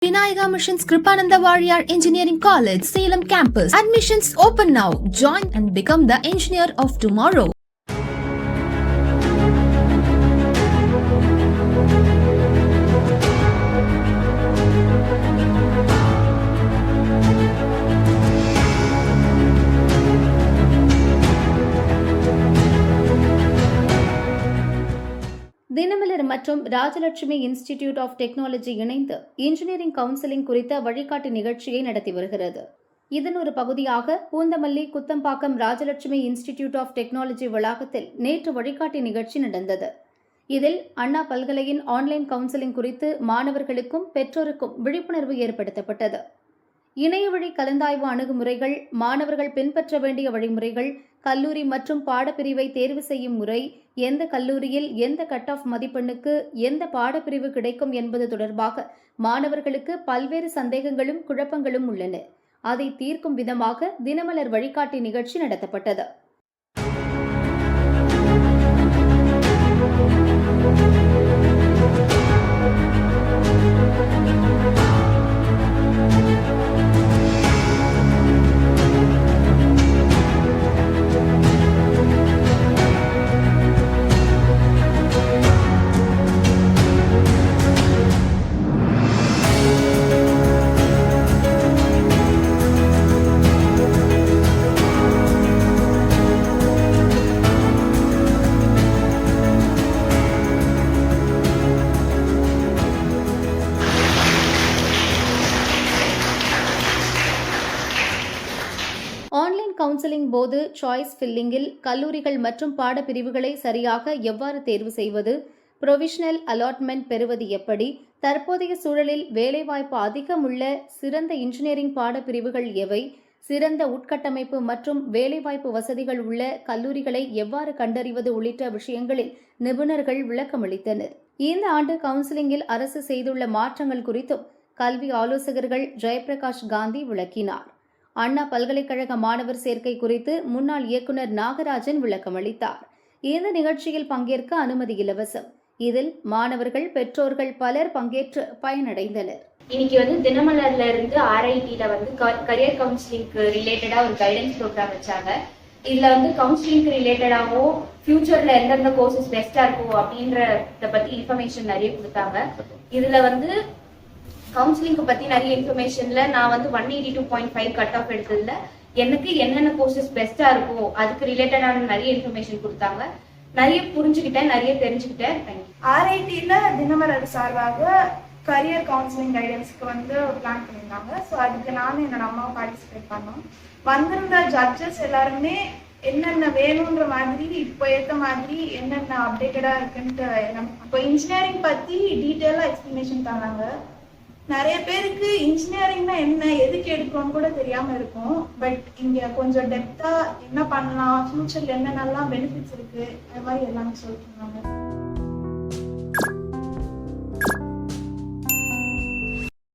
Vinayaka Mission's Kripananda Warrior Engineering College, Salem campus. Admissions open now. Join and become the engineer of tomorrow. Dinamalar மற்றும் Rajalakshmi institute of technology இணைந்து engineering counselling குறித்த வழிகாட்டு நிகழ்ச்சியை நடத்தி வருகிறது. இதன் ஒரு பகுதியாக Poonamallee Kuthambakkam Rajalakshmi institute of technology வளாகத்தில் நேற்று வழிகாட்டு நிகழ்ச்சி நடந்தது. இதில் அண்ணா பல்கலையின் ஆன்லைன் கவுன்சிலிங் குறித்து மாணவர்களுக்கும் பெற்றோருக்கும் விழிப்புணர்வு ஏற்படுத்தப்பட்டது. இணையவழி கலந்தாய்வு அணுகுமுறைகள், மாணவர்கள் பின்பற்ற வேண்டிய வழிமுறைகள், கல்லூரி மற்றும் பாடப்பிரிவை தேர்வு செய்யும் முறை, எந்த கல்லூரியில் எந்த கட் ஆஃப் மதிப்பெண்ணுக்கு எந்த பாடப்பிரிவு கிடைக்கும் என்பது தொடர்பாக மாணவர்களுக்கு பல்வேறு சந்தேகங்களும் குழப்பங்களும் உள்ளன. அதை தீர்க்கும் விதமாக தினமலர் வழிகாட்டி நிகழ்ச்சி நடத்தப்பட்டது. ஆன்லைன் கவுன்சிலிங் போது சாய்ஸ் ஃபில்லிங்கில் கல்லூரிகள் மற்றும் பாடப்பிரிவுகளை சரியாக எவ்வாறு தேர்வு செய்வது, ப்ரொவிஷனல் அலாட்மெண்ட் பெறுவது எப்படி, தற்போதைய சூழலில் வேலைவாய்ப்பு அதிகம் உள்ள சிறந்த இன்ஜினியரிங் பாடப்பிரிவுகள் எவை, சிறந்த உட்கட்டமைப்பு மற்றும் வேலைவாய்ப்பு வசதிகள் உள்ள கல்லூரிகளை எவ்வாறு கண்டறிவது உள்ளிட்ட விஷயங்களில் நிபுணர்கள் விளக்கமளித்தனர். இந்த ஆண்டு கவுன்சிலிங்கில் அரசு செய்துள்ள மாற்றங்கள் குறித்தும் கல்வி ஆலோசகர்கள் ஜெயபிரகாஷ் காந்தி விளக்கினார். அண்ணா பல்கலைக்கழக மாணவர் சேர்க்கை குறித்து முன்னாள் இயக்குநர் நாகராஜன் விளக்கமளித்தார். இந்த நிகழ்ச்சியில் பங்கேற்க அனுமதி இலவசம். இதில் மாணவர்கள், பெற்றோர்கள் பலர் பங்கேற்று பயனடைந்தனர். இன்னைக்கு தினமலர்ல இருந்து RIT கரியர் கவுன்சிலிங்க்கு ரிலேட்டடா ஒரு கைடன்ஸ் ப்ரோக்ராம் வச்சாங்க. இதுல கவுன்சிலிங்க்கு ரிலேட்டடாவும் ஃபியூச்சர்ல எந்தெந்த கோர்சஸ் பெஸ்டா இருக்கும் அப்படின்றத பத்தி இன்ஃபர்மேஷன் நிறைய கொடுத்தாங்க. இதுல கவுன்சிலிங்க்கு பத்தி நிறைய இன்ஃபர்மேஷன்ல நான் 182.5 கட் ஆஃப் எடுத்ததுல எனக்கு என்னென்ன கோர்சஸ் பெஸ்டா இருக்கும் அதுக்கு ரிலேட்டடான நிறைய இன்ஃபர்மேஷன் கொடுத்தாங்க. நிறைய புரிஞ்சுக்கிட்டேன், நிறைய தெரிஞ்சுக்கிட்டேன். RITல தினமலர் சார்பாக கரியர் கவுன்சிலிங் கைடன்ஸ்க்கு பிளான் பண்ணியிருந்தாங்க. ஸோ அதுக்கு நானும் என்னோட அம்மாவும் பார்ட்டிசிபேட் பண்ணோம். வந்திருந்த ஜட்ஜஸ் எல்லாருமே என்னென்ன வேணுன்ற மாதிரி இப்போ ஏற்ற மாதிரி என்னென்ன அப்டேட்டடா இருக்குன்ட்டு இப்போ இன்ஜினியரிங் பத்தி டீட்டெயிலா எக்ஸ்பிளனேஷன் தராங்க. நிறைய பேருக்கு இன்ஜினியரிங்னா என்ன, எதுக்கு எடுக்கணும்னு கூட தெரியாம இருக்கும். பட் இங்க கொஞ்சம் டெப்தா என்ன பண்ணலாம், ஃபியூச்சர்ல என்னென்னலாம் பெனிஃபிட்ஸ் இருக்கு, அது மாதிரி எல்லாமே சொல்லிட்டு இருந்தாங்க.